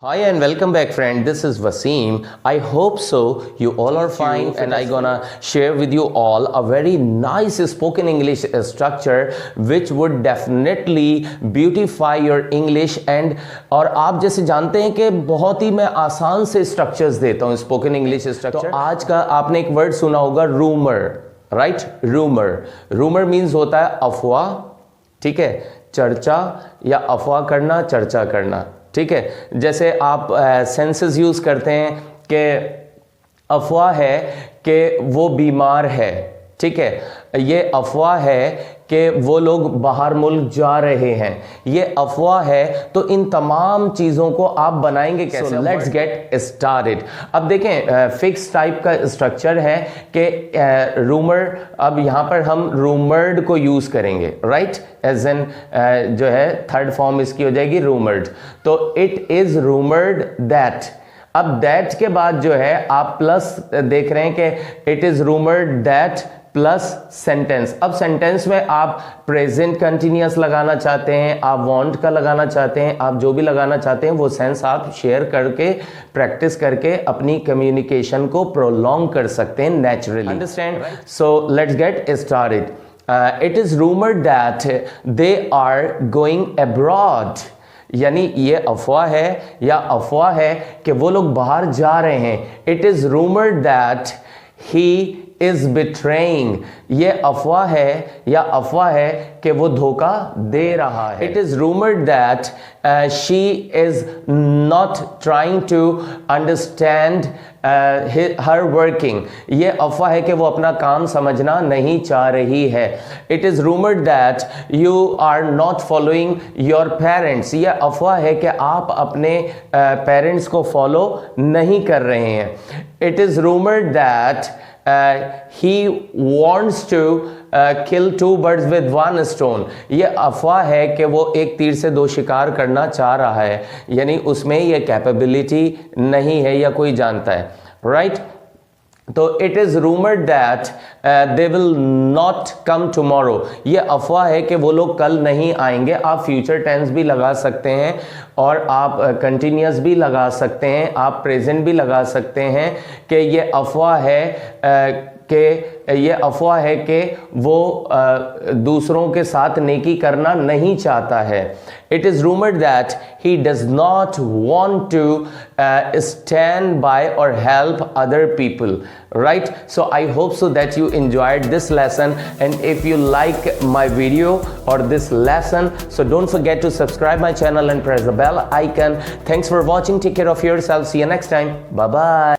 Hi and welcome back friend, this is Waseem. I hope so you all are fine and I gonna share with you all a very nice spoken English structure which would definitely beautify your English and और आप जैसे जानते हैं कि बहुत ही मैं आसान से स्ट्रक्चर्स देता हूँ स्पोकन इंग्लिश स्ट्रक्चर। तो आज का आपने एक वर्ड सुना होगा रूमर, राइट? रूमर मीन्स होता है अफवाह, ठीक है, चर्चा या अफवाह करना, चर्चा करना, ठीक है। जैसे आप सेंसेस यूज करते हैं कि अफवाह है कि वो बीमार है, ठीक है, ये अफवाह है कि वो लोग बाहर मुल्क जा रहे हैं, ये अफवाह है। तो इन तमाम चीज़ों को आप बनाएंगे कैसे? Let's get started. अब देखें फिक्स टाइप का स्ट्रक्चर है कि रूमर, अब यहाँ पर हम रूमर्ड को यूज़ करेंगे, राइट? एज एन जो है थर्ड फॉर्म इसकी हो जाएगी रूमर्ड। तो इट इज़ रूमर्ड दैट। अब दैट के बाद जो है आप प्लस देख रहे हैं कि it is rumoured that plus sentence. अब सेंटेंस में आप प्रेजेंट कंटिन्यूअस लगाना चाहते हैं, आप वांट का लगाना चाहते हैं, आप जो भी लगाना चाहते हैं वो सेंस आप शेयर करके प्रैक्टिस करके अपनी कम्युनिकेशन को प्रोलॉन्ग कर सकते हैं naturally. Understand? So let's get started. It is rumoured that they are going abroad, यानी ये अफवाह है या अफवाह है कि वो लोग बाहर जा रहे हैं। It is rumoured that he is betraying, ये अफवाह है या अफवाह है कि वो धोखा दे रहा है। It is rumoured that she is not trying to understand her working, ये अफवाह है कि वो अपना काम समझना नहीं चाह रही है। It is rumoured that you are not following your parents, ये अफवाह है कि आप अपने पेरेंट्स को फॉलो नहीं कर रहे हैं। It is rumoured that he wants to kill two birds with one stone, ये अफवाह है कि वो एक तीर से दो शिकार करना चाह रहा है, यानी उसमें ये कैपेबिलिटी नहीं है या कोई जानता है, राइट? तो it is rumoured that they will not come tomorrow, ये अफवाह है कि वो लोग कल नहीं आएंगे। आप फ्यूचर टेंस भी लगा सकते हैं और आप कंटिन्यूअस भी लगा सकते हैं, आप प्रेजेंट भी लगा सकते हैं कि ये अफवाह है कि वो दूसरों के साथ नेकी करना नहीं चाहता है। It is rumoured that he does not want to stand by और help other people, right? So I hope so that you enjoyed this lesson, and if you like my video or this lesson, so don't forget to subscribe my channel and press the bell icon. Thanks for watching. Take care of yourself. See you next time. Bye bye.